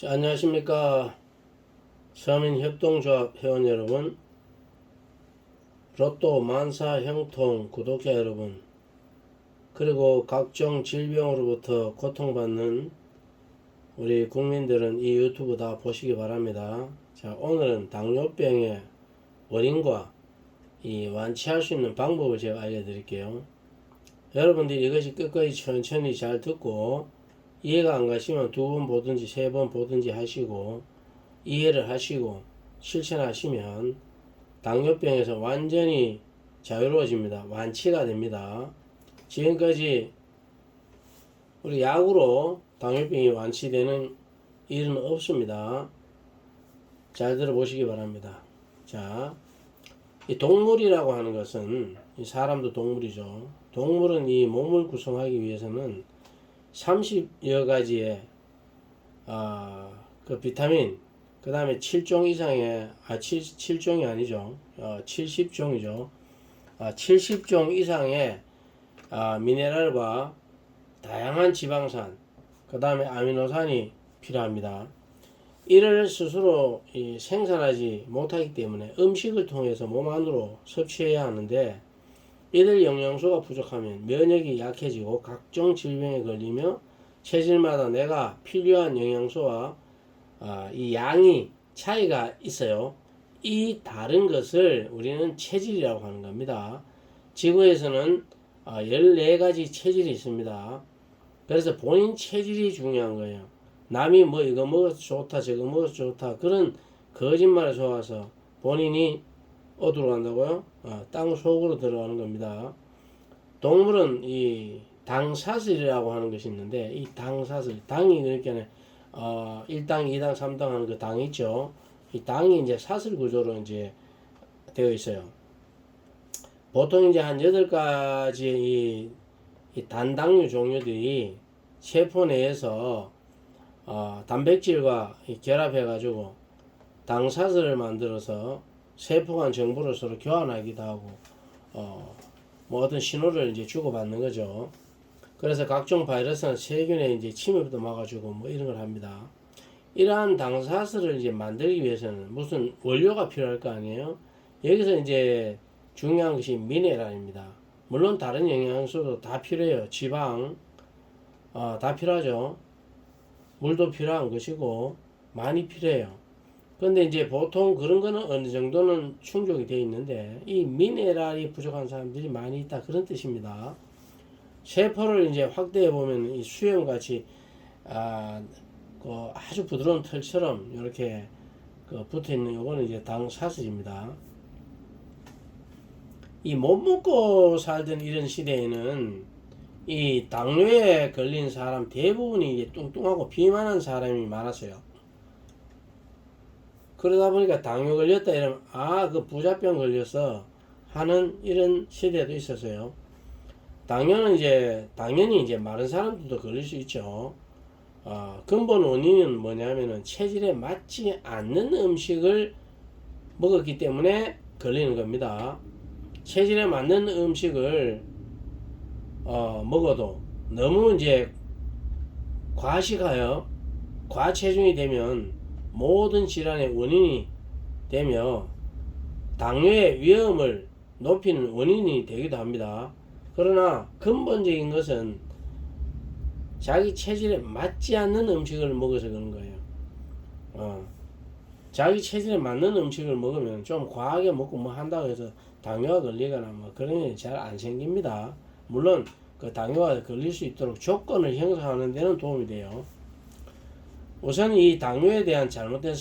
자, 안녕하십니까. 서민협동조합 회원 여러분, 로또 만사 형통 구독자 여러분, 그리고 각종 질병으로부터 고통받는 우리 국민들은 이 유튜브 다 보시기 바랍니다. 자, 오늘은 당뇨병의 원인과 이 완치할 수 있는 방법을 제가 알려드릴게요. 여러분들이 이것이 끝까지 천천히 잘 듣고 이해가 안 가시면 2번 보든지 3번 보든지 하시고 이해를 하시고 실천하시면 당뇨병에서 완전히 자유로워집니다. 완치가 됩니다. 지금까지 우리 약으로 당뇨병이 완치되는 일은 없습니다. 잘 들어보시기 바랍니다. 자, 이 동물이라고 하는 것은, 이 사람도 동물이죠. 동물은 이 몸을 구성하기 위해서는 30여 가지의 그 비타민, 그 다음에 7종 이상의 7종이 아니죠. 70종이죠. 70종 이상의 미네랄과 다양한 지방산, 그 다음에 아미노산이 필요합니다. 이를 스스로 생산하지 못하기 때문에 음식을 통해서 몸 안으로 섭취해야 하는데, 이들 영양소가 부족하면 면역이 약해지고 각종 질병에 걸리며 체질마다 내가 필요한 영양소와 이 양이 차이가 있어요. 이 다른 것을 우리는 체질이라고 하는 겁니다. 지구에서는 14가지 체질이 있습니다. 그래서 본인 체질이 중요한 거예요. 남이 뭐 이거 먹어서 좋다 저거 먹어서 좋다 그런 거짓말에 속아서 본인이 어디로 간다고요? 땅 속으로 들어가는 겁니다. 동물은 이 당사슬이라고 하는 것이 있는데, 이 당사슬, 당이 그러니까 1당, 2당, 3당 하는 그 당이 있죠. 이 당이 이제 사슬 구조로 이제 되어 있어요. 보통 이제 한 8가지 이 단당류 종류들이 세포 내에서 단백질과 결합해 가지고 당사슬을 만들어서 세포 간 정보를 서로 교환하기도 하고 뭐 어떤 신호를 이제 주고받는 거죠. 그래서 각종 바이러스나 세균에 이제 침입도 막아주고 뭐 이런 걸 합니다. 이러한 당사슬을 이제 만들기 위해서는 무슨 원료가 필요할 거 아니에요. 여기서 이제 중요한 것이 미네랄입니다. 물론 다른 영양소도 다 필요해요. 지방 다 필요하죠. 물도 필요한 것이고 많이 필요해요. 근데 이제 보통 그런 거는 어느 정도는 충족이 되어 있는데, 이 미네랄이 부족한 사람들이 많이 있다, 그런 뜻입니다. 세포를 이제 확대해 보면 이 수염같이 그 아주 부드러운 털처럼 이렇게 붙어 있는 요거는 이제 당사슬입니다. 이 못 먹고 살던 이런 시대에는 이 당뇨에 걸린 사람 대부분이 이제 뚱뚱하고 비만한 사람이 많았어요. 그러다 보니까 당뇨 걸렸다 이러면 그 부자병 걸려서 하는 이런 시대도 있었어요. 당뇨는 이제 당연히 이제 마른 사람들도 걸릴 수 있죠. 근본 원인은 뭐냐면은 체질에 맞지 않는 음식을 먹었기 때문에 걸리는 겁니다. 체질에 맞는 음식을 먹어도 너무 이제 과식하여 과체중이 되면 모든 질환의 원인이 되며 당뇨의 위험을 높이는 원인이 되기도 합니다. 그러나 근본적인 것은 자기 체질에 맞지 않는 음식을 먹어서 그런 거예요. 자기 체질에 맞는 음식을 먹으면 좀 과하게 먹고 뭐 한다고 해서 당뇨가 걸리거나 뭐 그런 일이 잘 안 생깁니다. 물론 그 당뇨가 걸릴 수 있도록 조건을 형성하는 데는 도움이 돼요. 우선 이 당뇨에 대한 잘못된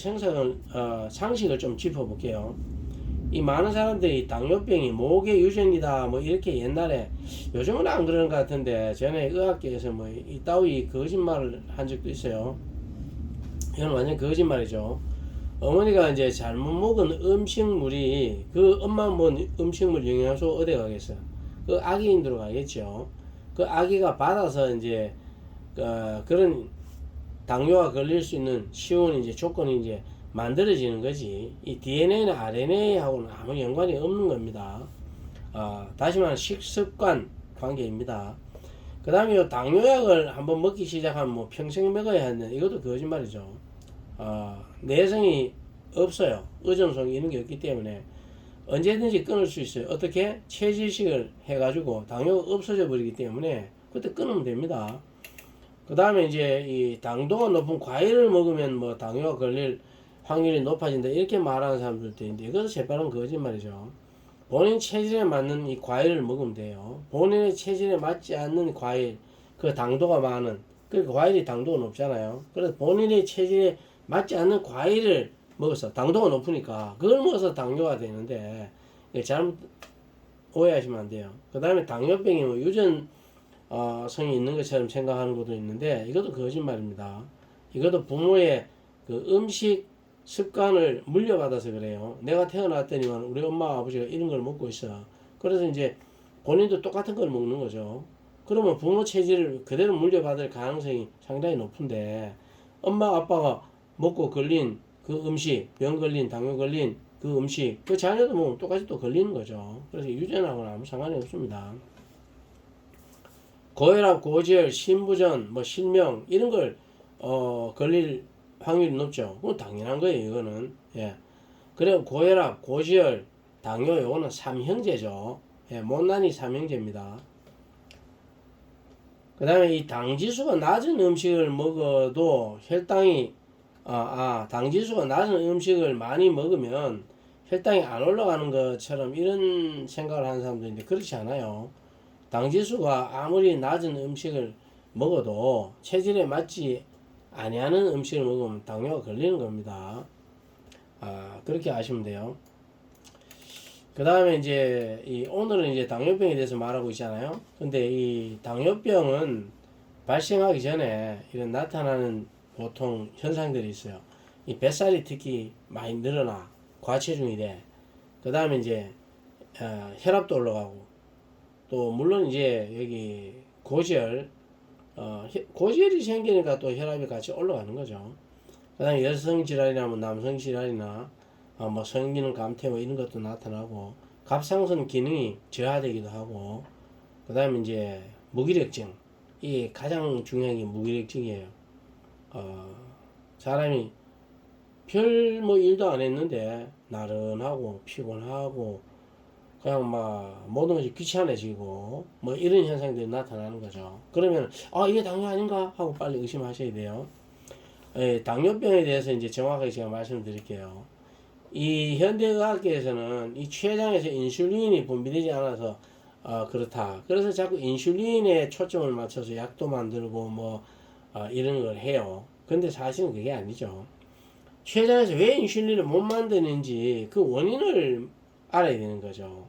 상식을 좀 짚어볼게요. 이 많은 사람들이 당뇨병이 목의 유전이다 뭐 이렇게 옛날에, 요즘은 안 그러는 것 같은데 전에 의학계에서 뭐 이따위 거짓말을 한 적도 있어요. 이건 완전 거짓말이죠. 어머니가 이제 잘못 먹은 음식물이 그 엄마 먹은 음식물 영양소 어디 가겠어? 그 아기인들로 가겠죠. 그 아기가 받아서 이제 그런 당뇨가 걸릴 수 있는 쉬운 이제 조건이 이제 만들어지는 거지. 이 DNA나 RNA하고는 아무 연관이 없는 겁니다. 다시 말하면 식습관 관계입니다. 그 다음에 당뇨약을 한번 먹기 시작하면 뭐 평생 먹어야 하는데 이것도 거짓말이죠. 내성이 없어요. 의존성이 있는 게 없기 때문에 언제든지 끊을 수 있어요. 어떻게? 체질식을 해가지고 당뇨가 없어져 버리기 때문에 그때 끊으면 됩니다. 그 다음에 이제 이 당도가 높은 과일을 먹으면 뭐 당뇨가 걸릴 확률이 높아진다 이렇게 말하는 사람들도 있는데 이것은 재빠른 거짓말이죠. 본인 체질에 맞는 이 과일을 먹으면 돼요. 본인의 체질에 맞지 않는 과일, 그 당도가 많은, 그러니까 과일이 당도가 높잖아요. 그래서 본인의 체질에 맞지 않는 과일을 먹어서 당도가 높으니까 그걸 먹어서 당뇨가 되는데 잘못 오해하시면 안 돼요. 그 다음에 당뇨병이 뭐 유전 성이 있는 것처럼 생각하는 것도 있는데 이것도 거짓말입니다. 이것도 부모의 그 음식 습관을 물려받아서 그래요. 내가 태어났더니만 우리 엄마 아버지가 이런 걸 먹고 있어. 그래서 이제 본인도 똑같은 걸 먹는 거죠. 그러면 부모 체질을 그대로 물려받을 가능성이 상당히 높은데 엄마 아빠가 먹고 걸린 그 음식, 병 걸린 당뇨 걸린 그 음식 그 자녀도 뭐 똑같이 또 걸리는 거죠. 그래서 유전하고는 아무 상관이 없습니다. 고혈압, 고지혈, 신부전, 뭐 실명 이런 걸 걸릴 확률이 높죠. 그건 당연한 거예요. 이거는 예. 그리고 고혈압, 고지혈, 당뇨 요거는 삼형제죠. 예, 못난이 삼형제입니다. 그 다음에 이 당지수가 낮은 음식을 먹어도 혈당이 당지수가 낮은 음식을 많이 먹으면 혈당이 안 올라가는 것처럼 이런 생각을 하는 사람도 있는데 그렇지 않아요. 당지수가 아무리 낮은 음식을 먹어도 체질에 맞지 아니하는 음식을 먹으면 당뇨가 걸리는 겁니다. 그렇게 아시면 돼요. 그 다음에 이제 오늘은 이제 당뇨병에 대해서 말하고 있잖아요. 근데 이 당뇨병은 발생하기 전에 이런 나타나는 보통 현상들이 있어요. 이 뱃살이 특히 많이 늘어나 과체중이 돼. 그 다음에 이제 혈압도 올라가고 또 물론 이제 여기 고지혈 고지혈이 생기니까 또 혈압이 같이 올라가는 거죠. 그 다음에 여성 질환이나 뭐 남성 질환이나 뭐 성기능 감퇴 뭐 이런 것도 나타나고 갑상선 기능이 저하되기도 하고 그 다음에 이제 무기력증 이 가장 중요한 게 무기력증이에요. 사람이 별 뭐 일도 안 했는데 나른하고 피곤하고 그냥 막 모든 것이 귀찮아지고 뭐 이런 현상들이 나타나는 거죠. 그러면 이게 당뇨 아닌가 하고 빨리 의심하셔야 돼요. 당뇨병에 대해서 이제 정확하게 제가 말씀드릴게요. 이 현대의학계에서는 이 췌장에서 인슐린이 분비되지 않아서 그렇다. 그래서 자꾸 인슐린에 초점을 맞춰서 약도 만들고 뭐 이런 걸 해요. 근데 사실은 그게 아니죠. 췌장에서 왜 인슐린을 못 만드는지 그 원인을 알아야 되는 거죠.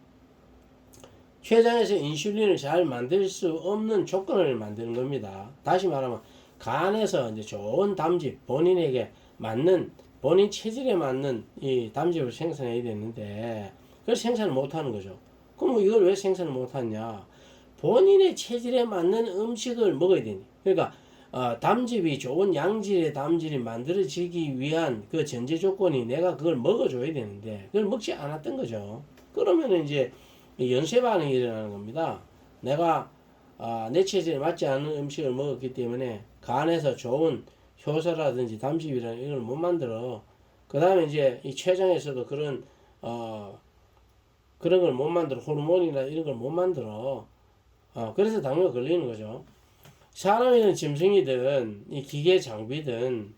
췌장에서 인슐린을 잘 만들 수 없는 조건을 만드는 겁니다. 다시 말하면 간에서 이제 좋은 담즙, 본인에게 맞는 본인 체질에 맞는 이 담즙을 생산해야 되는데 그걸 생산을 못하는 거죠. 그럼 이걸 왜 생산을 못하냐? 본인의 체질에 맞는 음식을 먹어야 되니. 그러니까 담즙이 좋은 양질의 담즙이 만들어지기 위한 그 전제 조건이 내가 그걸 먹어줘야 되는데 그걸 먹지 않았던 거죠. 그러면 이제 연쇄 반응이 일어나는 겁니다. 내가 내 체질에 맞지 않는 음식을 먹었기 때문에 간에서 좋은 효소라든지 담즙이라는 이걸 못 만들어. 그 다음에 이제 이 췌장에서도 그런 걸 못 만들어. 호르몬이나 이런 걸 못 만들어. 그래서 당뇨가 걸리는 거죠. 사람이든 짐승이든 이 기계 장비든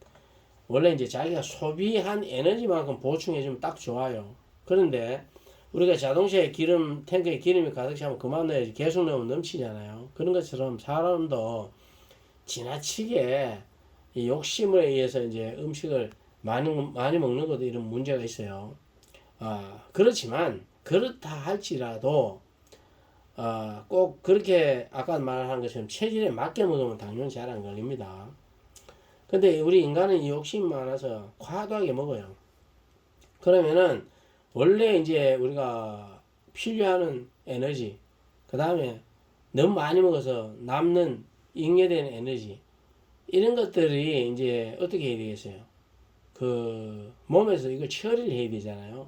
원래 이제 자기가 소비한 에너지만큼 보충해주면 딱 좋아요. 그런데 우리가 자동차에 기름 탱크에 기름이 가득 차면 그만 넣어야지 계속 넣으면 넘치잖아요. 그런 것처럼 사람도 지나치게 이 욕심에 의해서 이제 음식을 많이 먹는 것도 이런 문제가 있어요. 그렇지만 그렇다 할지라도 꼭 그렇게 아까 말한 것처럼 체질에 맞게 먹으면 당뇨는 잘 안 걸립니다. 근데 우리 인간은 이 욕심이 많아서 과도하게 먹어요. 그러면은 원래 이제 우리가 필요하는 에너지, 그 다음에 너무 많이 먹어서 남는 잉여되는 에너지, 이런 것들이 이제 어떻게 해야 되겠어요? 그 몸에서 이거 처리를 해야 되잖아요.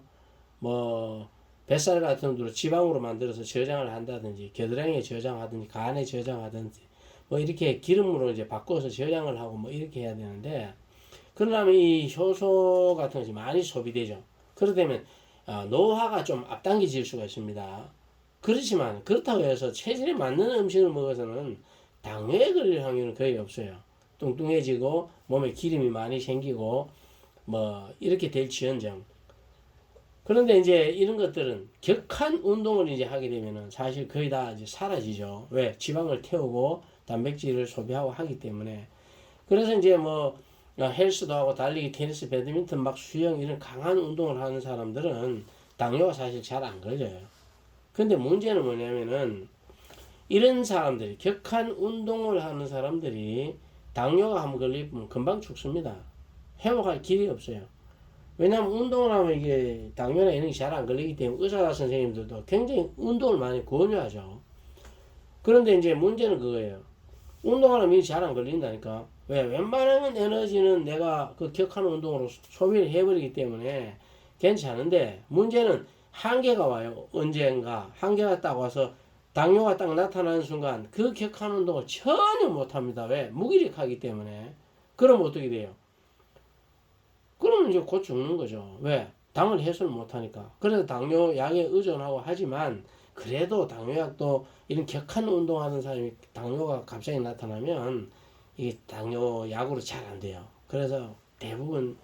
뭐 뱃살 같은 경우로 지방으로 만들어서 저장을 한다든지 겨드랑이에 저장하든지 간에 저장하든지 뭐 이렇게 기름으로 이제 바꿔서 저장을 하고 뭐 이렇게 해야 되는데 그러려면 이 효소 같은 것이 많이 소비되죠. 그러다면 노화가 좀 앞당겨질 수가 있습니다. 그렇지만 그렇다고 해서 체질에 맞는 음식을 먹어서는 당뇨에 걸릴 확률은 거의 없어요. 뚱뚱해지고 몸에 기름이 많이 생기고 뭐 이렇게 될지언정. 그런데 이제 이런 것들은 격한 운동을 이제 하게 되면은 사실 거의 다 이제 사라지죠. 왜? 지방을 태우고 단백질을 소비하고 하기 때문에. 그래서 이제 뭐 헬스도 하고 달리기, 테니스, 배드민턴, 막 수영 이런 강한 운동을 하는 사람들은 당뇨가 사실 잘 안 걸려요. 근데 문제는 뭐냐면은 이런 사람들이 격한 운동을 하는 사람들이 당뇨가 한번 걸리면 금방 죽습니다. 회복할 길이 없어요. 왜냐하면 운동을 하면 이게 당뇨나 이런 게 잘 안 걸리기 때문에 의사 선생님들도 굉장히 운동을 많이 권유하죠. 그런데 이제 문제는 그거예요. 운동하면 이게 잘 안 걸린다니까. 왜? 웬만하면 에너지는 내가 그 격한 운동으로 소비를 해버리기 때문에 괜찮은데 문제는 한계가 와요. 언젠가 한계가 딱 와서 당뇨가 딱 나타나는 순간 그 격한 운동을 전혀 못합니다. 왜? 무기력하기 때문에. 그럼 어떻게 돼요? 그러면 이제 곧 죽는 거죠. 왜? 당을 해소를 못하니까. 그래서 당뇨 약에 의존하고 하지만 그래도 당뇨약도 이런 격한 운동하는 사람이 당뇨가 갑자기 나타나면 이게 당뇨 약으로 잘 안 돼요. 그래서 대부분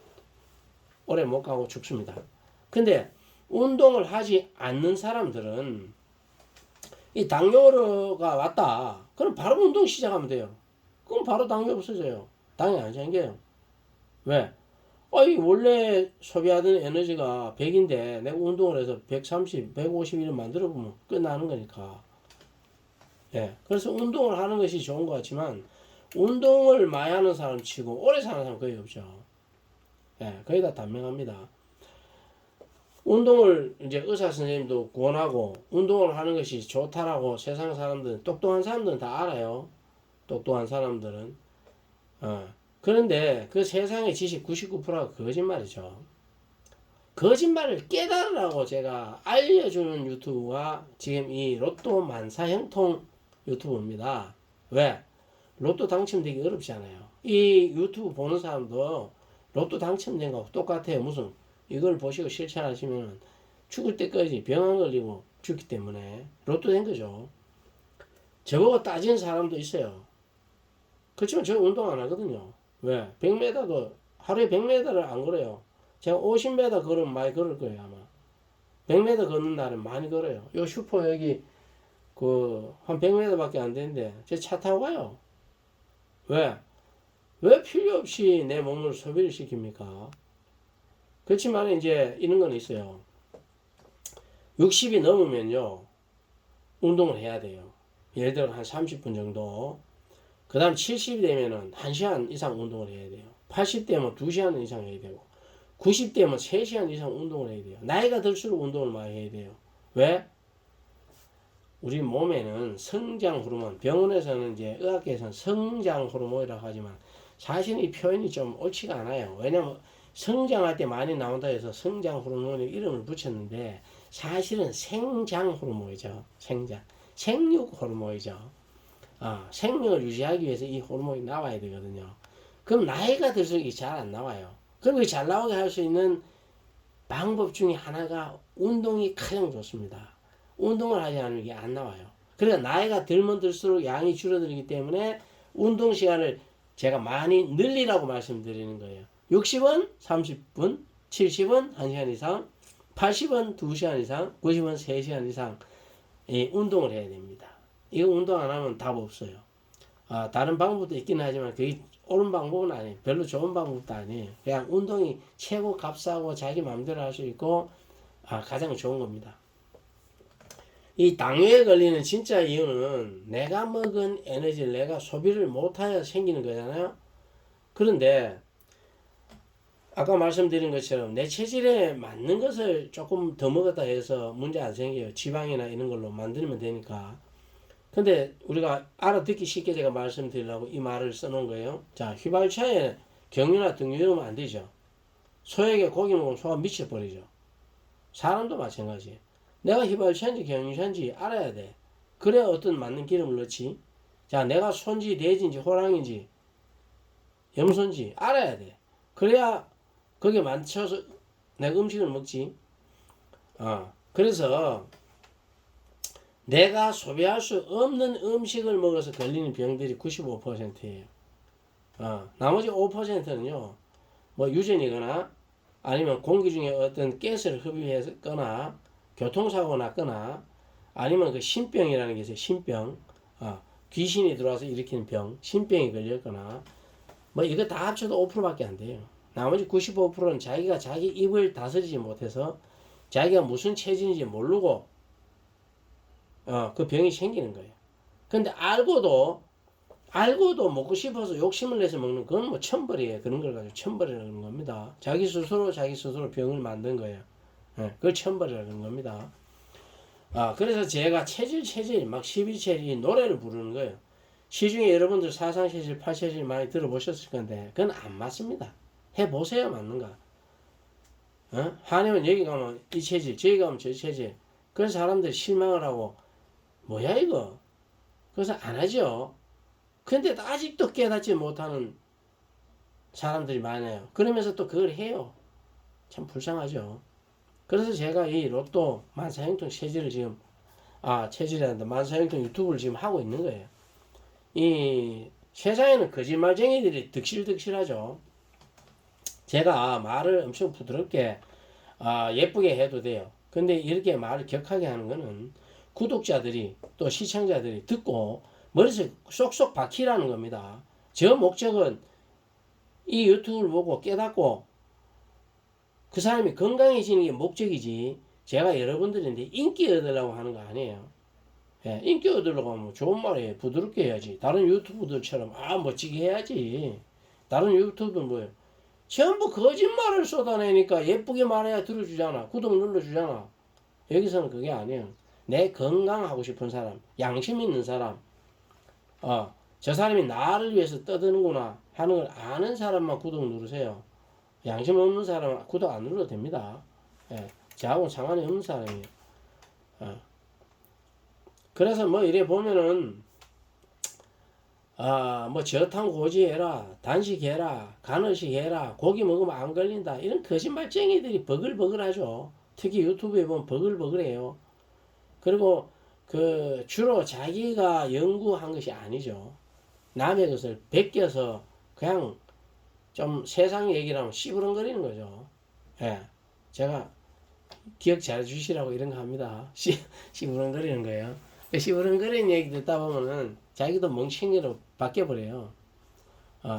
오래 못 가고 죽습니다. 근데 운동을 하지 않는 사람들은 이 당뇨가 왔다. 그럼 바로 운동 시작하면 돼요. 그럼 바로 당뇨 없어져요. 당이 안 생겨요. 왜? 아니 원래 소비하던 에너지가 100인데 내가 운동을 해서 130, 150을 만들어 보면 끝나는 거니까. 예. 그래서 운동을 하는 것이 좋은 것 같지만 운동을 많이 하는 사람 치고 오래 사는 사람 거의 없죠. 예. 거의 다 단명합니다. 운동을 이제 의사 선생님도 권하고 운동을 하는 것이 좋다라고 세상 사람들은 똑똑한 사람들은 다 알아요. 똑똑한 사람들은. 그런데 그 세상의 지식 99%가 거짓말이죠. 거짓말을 깨달으라고 제가 알려주는 유튜브가 지금 이 로또 만사 형통 유튜브입니다. 왜? 로또 당첨되기 어렵지 않아요. 이 유튜브 보는 사람도 로또 당첨된 거하고 똑같아요. 무슨 이걸 보시고 실천하시면 죽을 때까지 병 안 걸리고 죽기 때문에 로또 된 거죠. 저보고 따지는 사람도 있어요. 그렇지만 저 운동 안 하거든요. 왜? 100m도 하루에 100m를 안 걸어요. 제가 50m 걸으면 많이 걸을 거예요 아마. 100m 걷는 날은 많이 걸어요. 요 슈퍼 여기 한 100m밖에 안 되는데 제 차 타고 가요. 왜? 왜 필요 없이 내 몸을 소비를 시킵니까? 그렇지만 이제 이런 건 있어요. 60이 넘으면요 운동을 해야 돼요. 예를 들어 한 30분 정도. 그 다음 70이 되면은 1시간 이상 운동을 해야 돼요. 80대면 2시간 이상 해야 되고 90대면 3시간 이상 운동을 해야 돼요. 나이가 들수록 운동을 많이 해야 돼요. 왜? 우리 몸에는 성장 호르몬, 병원에서는 이제 의학계에서는 성장 호르몬이라고 하지만 사실 이 표현이 좀 옳지가 않아요. 왜냐면 성장할 때 많이 나온다 해서 성장 호르몬의 이름을 붙였는데 사실은 생장 호르몬이죠. 생육 호르몬이죠. 생명을 유지하기 위해서 이 호르몬이 나와야 되거든요. 그럼 나이가 들수록 이게 잘 안 나와요. 그럼 이게 잘 나오게 할 수 있는 방법 중에 하나가 운동이 가장 좋습니다. 운동을 하지 않으면 이게 안 나와요. 그러니까 나이가 들면 들수록 양이 줄어들기 때문에 운동 시간을 제가 많이 늘리라고 말씀드리는 거예요. 60은 30분, 70은 1시간 이상, 80은 2시간 이상, 90은 3시간 이상 운동을 해야 됩니다. 이거 운동 안 하면 답 없어요. 다른 방법도 있긴 하지만 그게 옳은 방법은 아니에요. 별로 좋은 방법도 아니에요. 그냥 운동이 최고 값싸고 자기 마음대로 할 수 있고 가장 좋은 겁니다. 이 당뇨에 걸리는 진짜 이유는 내가 먹은 에너지를 내가 소비를 못하여 생기는 거잖아요. 그런데 아까 말씀드린 것처럼 내 체질에 맞는 것을 조금 더 먹었다 해서 문제 안 생겨요. 지방이나 이런 걸로 만들면 되니까. 근데 우리가 알아듣기 쉽게 제가 말씀드리려고 이 말을 써놓은 거예요. 자, 휘발차에 경유나 등유 넣으면 안 되죠. 소에게 고기 먹으면 소가 미쳐버리죠. 사람도 마찬가지예요. 내가 휘발차인지 경유차인지 알아야 돼. 그래야 어떤 맞는 기름을 넣지. 자, 내가 소인지 돼지인지 호랑인지 염소인지 알아야 돼. 그래야 거기에 맞춰서 내가 음식을 먹지. 그래서 내가 소비할 수 없는 음식을 먹어서 걸리는 병들이 95%예요. 나머지 5%는요, 뭐 유전이거나 아니면 공기 중에 어떤 가스를 흡입했거나 교통사고 났거나 아니면 그 신병이라는 게 있어요. 신병. 귀신이 들어와서 일으키는 병, 신병이 걸렸거나 뭐 이거 다 합쳐도 5%밖에 안 돼요. 나머지 95%는 자기가 자기 입을 다스리지 못해서 자기가 무슨 체질인지 모르고 그 병이 생기는 거예요. 근데 알고도 먹고 싶어서 욕심을 내서 먹는 그건 뭐 천벌이에요. 그런 걸 가지고 천벌이라는 겁니다. 자기 스스로 병을 만든 거예요. 그걸 천벌이라는 겁니다. 그래서 제가 체질 막 12체질 노래를 부르는 거예요. 시중에 여러분들 사상체질, 8체질 많이 들어보셨을 건데 그건 안 맞습니다. 해보세요. 맞는가. 한의원 여기 가면 이 체질, 저기 가면 저 체질. 그래서 사람들이 실망을 하고 뭐야 이거. 그래서 안 하죠. 근데 아직도 깨닫지 못하는 사람들이 많아요. 그러면서 또 그걸 해요. 참 불쌍하죠. 그래서 제가 이 로또 만사형통 체질을 지금 체질이란다. 만사형통 유튜브를 지금 하고 있는 거예요. 이 세상에는 거짓말쟁이들이 득실득실하죠. 제가 말을 엄청 부드럽게 예쁘게 해도 돼요. 근데 이렇게 말을 격하게 하는 거는 구독자들이 또 시청자들이 듣고 머릿속에 쏙쏙 박히라는 겁니다. 저 목적은 이 유튜브를 보고 깨닫고 그 사람이 건강해지는 게 목적이지 제가 여러분들인데 인기 얻으려고 하는 거 아니에요. 인기 얻으려고 하면 좋은 말이에요. 부드럽게 해야지. 다른 유튜브들처럼 멋지게 해야지. 다른 유튜브는 뭐예요? 전부 거짓말을 쏟아내니까 예쁘게 말해야 들어주잖아. 구독 눌러주잖아. 여기서는 그게 아니에요. 내 건강하고 싶은 사람, 양심 있는 사람, 저 사람이 나를 위해서 떠드는구나 하는 걸 아는 사람만 구독 누르세요. 양심 없는 사람은 구독 안 눌러도 됩니다. 저하고는 상관이 없는 사람이에요. 그래서 뭐 이래 보면은 뭐 저탄 고지해라, 단식해라, 간헐식해라, 고기 먹으면 안 걸린다 이런 거짓말쟁이들이 버글버글하죠. 특히 유튜브에 보면 버글버글해요. 그리고 주로 자기가 연구한 것이 아니죠. 남의 것을 베껴서 그냥 좀 세상 얘기를 하면 씨부렁거리는 거죠. 제가 기억 잘 주시라고 이런 거 합니다. 씨부렁거리는 거예요. 씨부렁거리는 얘기 듣다 보면은 자기도 멍청이로 바뀌어버려요.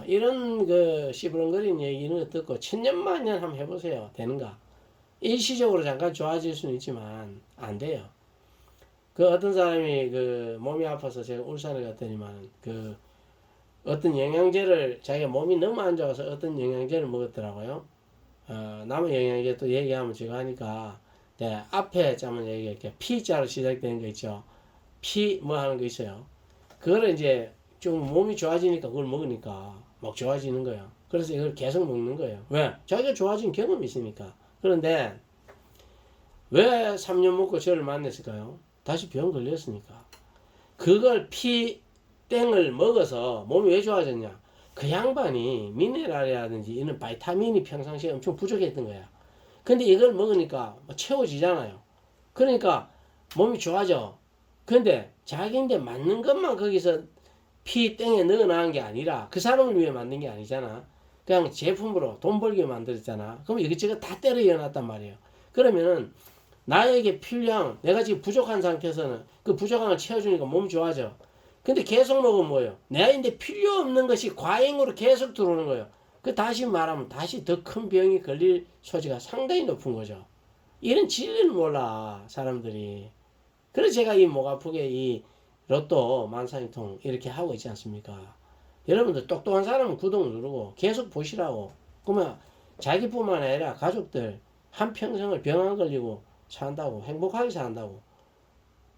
이런 씨부렁거리는 얘기 이런 거 듣고 천년만년 한번 해보세요. 되는가? 일시적으로 잠깐 좋아질 수는 있지만 안 돼요. 어떤 사람이 몸이 아파서 제가 울산에 갔더니만 어떤 영양제를 자기가 몸이 너무 안 좋아서 어떤 영양제를 먹었더라고요. 남은 영양제 또 얘기하면 제가 하니까 앞에 짜면 이렇게 P자로 시작되는 거 있죠. P 뭐 하는 거 있어요. 그거를 이제 좀 몸이 좋아지니까 그걸 먹으니까 막 좋아지는 거예요. 그래서 이걸 계속 먹는 거예요. 왜? 자기가 좋아진 경험이 있으니까. 그런데 왜 3년 먹고 저를 만났을까요? 다시 병 걸렸으니까. 그걸 땡을 먹어서 몸이 왜 좋아졌냐? 그 양반이 미네랄이라든지 이런 바이타민이 평상시에 엄청 부족했던 거야. 근데 이걸 먹으니까 채워지잖아요. 그러니까 몸이 좋아져. 근데 자기인데 맞는 것만 거기서 땡에 넣어놓은 게 아니라 그 사람을 위해 만든 게 아니잖아. 그냥 제품으로 돈 벌게 만들었잖아. 그럼 이것저것 다 때려 이어놨단 말이에요. 그러면은 나에게 필요한 내가 지금 부족한 상태에서는 그 부족한 걸 채워주니까 몸이 좋아져. 근데 계속 먹으면 뭐예요? 내인데 필요 없는 것이 과잉으로 계속 들어오는 거예요. 다시 말하면 다시 더 큰 병이 걸릴 소지가 상당히 높은 거죠. 이런 진리를 몰라 사람들이. 그래서 제가 이 목 아프게 이 로또 만사형통 이렇게 하고 있지 않습니까? 여러분들 똑똑한 사람은 구독 누르고 계속 보시라고. 그러면 자기뿐만 아니라 가족들 한평생을 병 안 걸리고 산다고, 행복하게 산다고.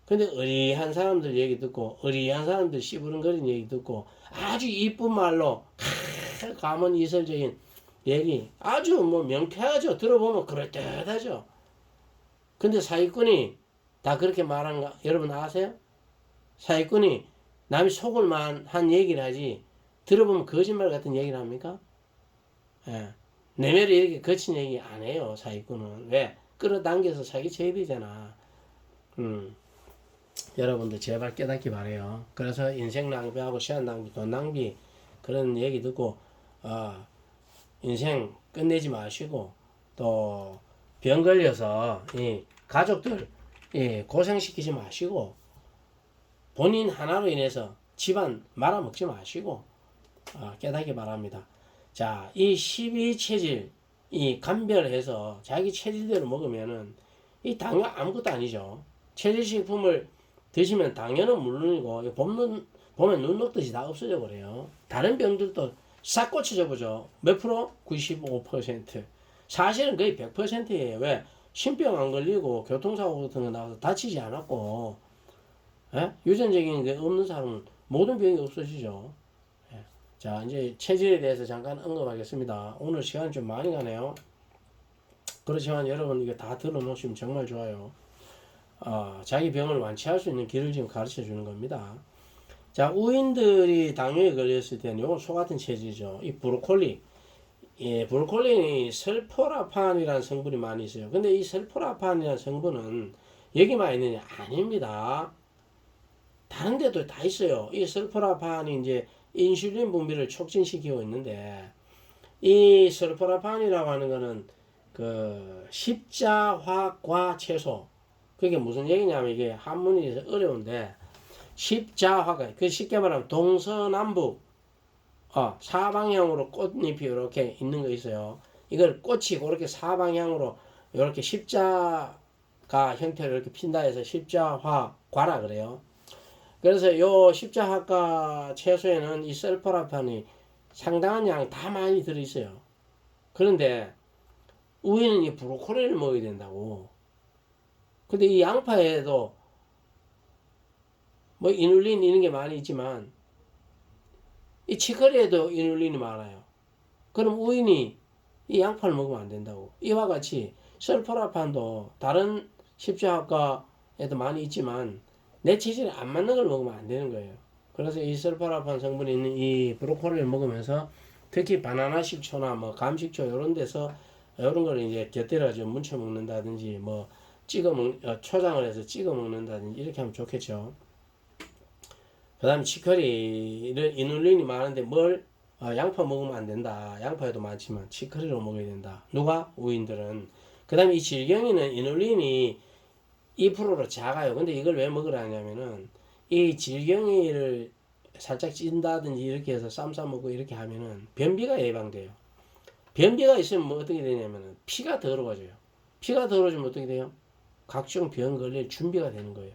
근데 어리한 사람들 얘기 듣고 어리한 사람들 씨부렁거리는 얘기 듣고 아주 이쁜 말로 가문 이설적인 얘기 아주 명쾌하죠. 들어보면 그럴듯하죠. 근데 사기꾼이 다 그렇게 말하는 거 여러분 아세요? 사기꾼이 남이 속을만 한 얘기를 하지 들어보면 거짓말 같은 얘기를 합니까? 내면이 이렇게 거친 얘기 안 해요. 사기꾼은. 왜? 끌어당겨서 사기쳐야 되잖아. 여러분들 제발 깨닫기 바래요. 그래서 인생 낭비하고 시간 낭비, 돈 낭비 그런 얘기 듣고 인생 끝내지 마시고 또 병 걸려서 이 가족들 고생시키지 마시고 본인 하나로 인해서 집안 말아먹지 마시고 깨닫기 바랍니다. 자, 이 12체질 이 감별해서 자기 체질대로 먹으면은 이 당연 아무것도 아니죠. 체질식품을 드시면 당연은 물론이고 보면 눈 녹듯이 다 없어져 버려요. 다른 병들도 싹 고쳐져 보죠. 몇 프로? 95%. 사실은 거의 100%예요. 왜? 심병 안 걸리고 교통사고 같은 거 나와서 다치지 않았고 유전적인 게 없는 사람은 모든 병이 없어지죠. 자, 이제 체질에 대해서 잠깐 언급하겠습니다. 오늘 시간이 좀 많이 가네요. 그렇지만 여러분 이거 다 들어놓으시면 정말 좋아요. 자기 병을 완치할 수 있는 길을 지금 가르쳐 주는 겁니다. 자, 우인들이 당뇨에 걸렸을 때는 이건 소 같은 체질이죠. 이 브로콜리. 브로콜리는 설포라판이라는 성분이 많이 있어요. 근데 이 설포라판이라는 성분은 여기만 있느냐? 아닙니다. 다른 데도 다 있어요. 이 설포라판이 이제 인슐린 분비를 촉진시키고 있는데, 이 설포라판이라고 하는 거는 그 십자화과 채소. 그게 무슨 얘기냐면 이게 한문이 어려운데, 십자화가, 그 쉽게 말하면 동서남북, 사방향으로 꽃잎이 이렇게 있는 거 있어요. 이걸 꽃이 그렇게 사방향으로 이렇게 십자가 형태로 이렇게 핀다 해서 십자화과라 그래요. 그래서 요 십자화과 채소에는 이 설포라판이 상당한 양 다 많이 들어있어요. 그런데 우리는 이 브로콜리를 먹어야 된다고. 근데 이 양파에도 뭐 이눌린 이런 게 많이 있지만 이 치커리에도 이눌린이 많아요. 그럼 우인이 이 양파를 먹으면 안 된다고. 이와 같이 설포라판도 다른 십자화과에도 많이 있지만 내 체질에 안 맞는 걸 먹으면 안 되는 거예요. 그래서 이 설포라판 성분이 있는 이 브로콜리를 먹으면서 특히 바나나 식초나 뭐 감식초 이런 데서 이런 걸 이제 곁들여 좀 문쳐 먹는다든지 뭐 초장을 해서 찍어 먹는다든지 이렇게 하면 좋겠죠. 그 다음에 치커리를 이눌린이 많은데 양파 먹으면 안 된다. 양파에도 많지만 치커리로 먹어야 된다. 누가? 우인들은. 그 다음에 이 질경이는 이눌린이 2%로 작아요. 근데 이걸 왜 먹으라냐면은 이 질경이를 살짝 찐다든지 이렇게 해서 쌈 싸 먹고 이렇게 하면은 변비가 예방돼요. 변비가 있으면 뭐 어떻게 되냐면은 피가 더러워져요. 피가 더러워지면 어떻게 돼요? 각종 병 걸릴 준비가 되는 거예요.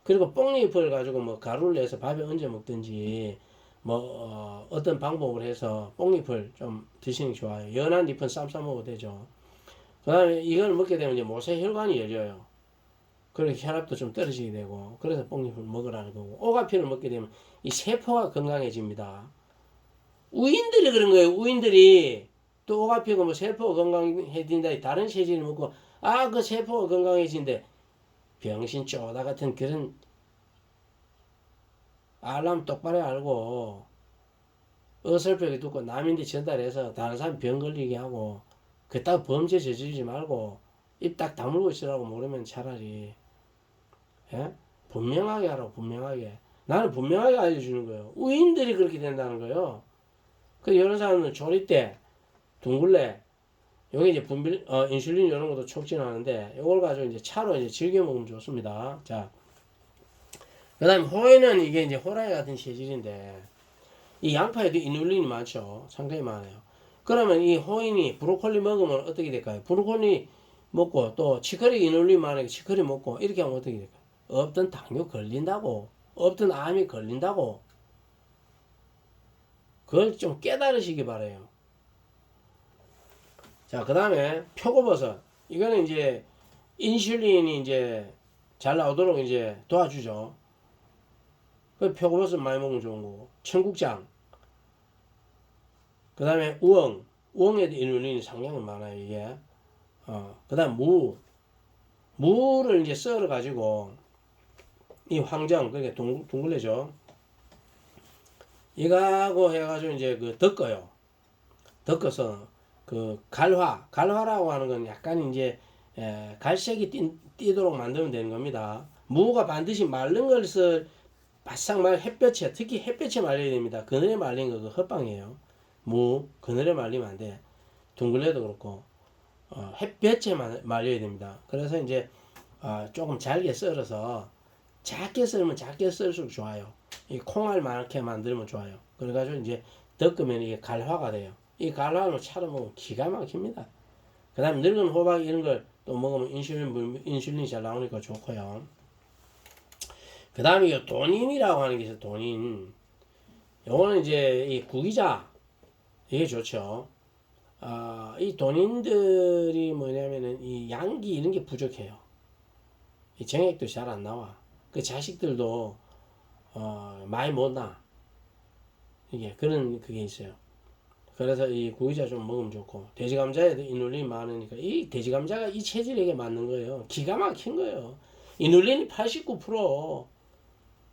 그리고 뽕잎을 가지고 뭐 가루를 내서 밥에 얹어 먹든지 뭐 어떤 방법을 해서 뽕잎을 좀 드시는 게 좋아요. 연한 잎은 쌈 싸 먹어도 되죠. 그 다음에 이걸 먹게 되면 이제 모세혈관이 열려요. 그리고 혈압도 좀 떨어지게 되고 그래서 뽕잎을 먹으라는 거고 오가피를 먹게 되면 이 세포가 건강해집니다. 우인들이 그런 거예요. 우인들이 또 오가피고 뭐 세포가 건강해진다 다른 체질을 먹고 그 세포가 건강해진대 병신 쪼다 같은 그런 알람 똑바로 알고 어설프게 듣고 남인데 전달해서 다른 사람 병 걸리게 하고 그따위 범죄 저지르지 말고 입 딱 다물고 있으라고 모르면 차라리 분명하게 하라고. 분명하게 나는 분명하게 알려주는 거예요. 우인들이 그렇게 된다는 거예요. 그 여러 사람은 조리 때 둥글레 여기 이제 인슐린 이런 것도 촉진하는데 이걸 가지고 이제 차로 이제 즐겨 먹으면 좋습니다. 자, 그 다음에 호에는 이게 이제 호랑이 같은 체질인데 이 양파에도 이눌린이 많죠. 상당히 많아요. 그러면 이 호인이 브로콜리 먹으면 어떻게 될까요? 브로콜리 먹고 또 치커리 이눌린 많으니까 치커리 먹고 이렇게 하면 어떻게 될까요? 없던 당뇨 걸린다고. 없던 암이 걸린다고. 그걸 좀 깨달으시기 바래요. 자, 그 다음에 표고버섯. 이거는 이제 인슐린이 이제 잘 나오도록 이제 도와주죠. 그 표고버섯 많이 먹으면 좋은 거고. 청국장. 그 다음에 우엉. 우엉에도 이눌린이 상당히 많아요, 이게. 그 다음 무를 이제 썰어가지고, 이 황정, 그러니까 둥글레죠. 이거하고 해가지고 이제 그 덮어요. 덮어서 그 갈화라고 하는 건 약간 이제 갈색이 띠도록 만들면 되는 겁니다. 무가 반드시 마른 것을 바싹 말 햇볕에, 특히 햇볕에 말려야 됩니다. 그늘에 말린 거 그 헛방이에요. 무 그늘에 말리면 안 돼. 둥글레도 그렇고 햇볕에 말려야 됩니다. 그래서 이제 조금 잘게 썰어서 작게 썰면 작게 썰수록 좋아요. 이 콩알 많게 만들면 좋아요. 그래가지고 이제 덮으면 이게 갈화가 돼요. 이 갈화는 차로 먹으면 기가 막힙니다. 그 다음에 늙은 호박 이런 걸 또 먹으면 인슐린이 잘 나오니까 좋고요. 그 다음에 이 돈인이라고 하는 게 있어요. 돈인. 요거는 이제 이 구기자. 이게 좋죠. 이 돈인들이 뭐냐면은 이 양기 이런 게 부족해요. 이 정액도 잘 안 나와. 그 자식들도 많이 못 나. 이게 그런 그게 있어요. 그래서 이 구기자 좀 먹으면 좋고 돼지 감자에도 이눌린이 많으니까 이 돼지 감자가 이 체질에게 맞는 거예요. 기가 막힌 거예요. 이눌린이 89%.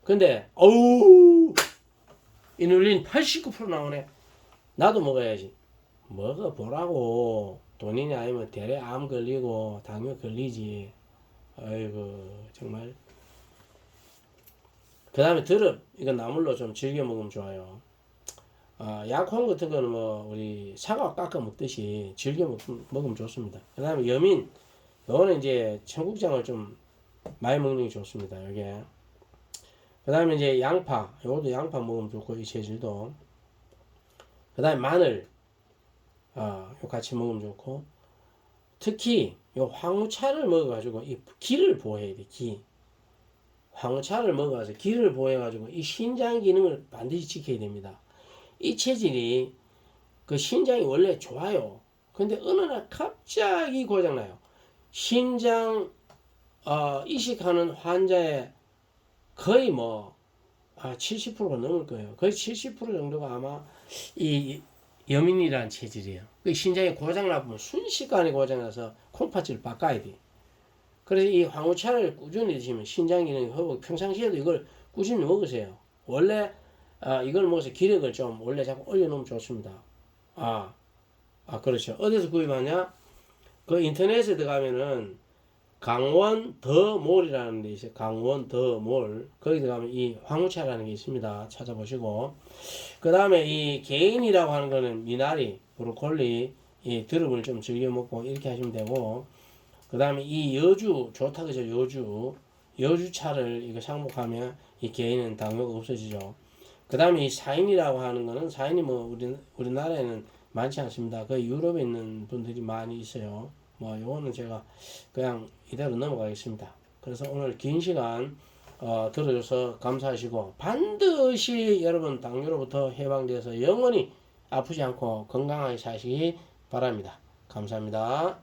근데 어우 이눌린 89% 나오네. 나도 먹어야지. 먹어보라고. 돈이니 아니면 대래 암 걸리고 당뇨 걸리지. 아이고 정말. 그 다음에 드릅. 이건 나물로 좀 즐겨 먹으면 좋아요. 약혼 같은 거는 뭐 우리 사과 깎아 먹듯이 즐겨 먹으면 좋습니다. 그 다음에 여민. 요거는 이제 청국장을 좀 많이 먹는 게 좋습니다. 여기에. 그 다음에 이제 양파. 요것도 양파 먹으면 좋고 이 체질도. 그 다음에 마늘. 요 같이 먹으면 좋고. 특히 요 황우차를 먹어가지고 이 기를 보호해야 돼. 기. 황우차를 먹어가지고 기를 보호해가지고 이 신장 기능을 반드시 지켜야 됩니다. 이 체질이 그 신장이 원래 좋아요. 근데 어느 날 갑자기 고장나요. 신장 이식하는 환자의 거의 뭐 70%가 넘을 거예요. 거의 70% 정도가 아마 이 여민이라는 체질이에요. 그 신장이 고장나면 순식간에 고장나서 콩팥을 바꿔야 돼. 그래서 이 황우차를 꾸준히 드시면 신장 기능이 회복, 평상시에도 이걸 꾸준히 먹으세요. 원래 이걸 먹어서 기력을 좀 원래 자꾸 올려놓으면 좋습니다. 그렇죠. 어디서 구입하냐? 그 인터넷에 들어가면은 강원 더 몰이라는 데 있어요. 강원 더 몰. 거기 들어가면 이 황우차라는 게 있습니다. 찾아보시고. 그 다음에 이 개인이라고 하는 거는 미나리, 브로콜리, 이 드릅을 좀 즐겨 먹고 이렇게 하시면 되고. 그 다음에 이 여주, 좋다 그죠? 여주차를 이거 상복하면 이 개인은 당뇨가 없어지죠. 그 다음에 이 사인이라고 하는 거는 사인이 뭐 우리나라에는 많지 않습니다. 그 유럽에 있는 분들이 많이 있어요. 뭐 요거는 제가 그냥 이대로 넘어가겠습니다. 그래서 오늘 긴 시간 들어줘서 감사하시고 반드시 여러분 당뇨로부터 해방돼서 영원히 아프지 않고 건강하게 사시기 바랍니다. 감사합니다.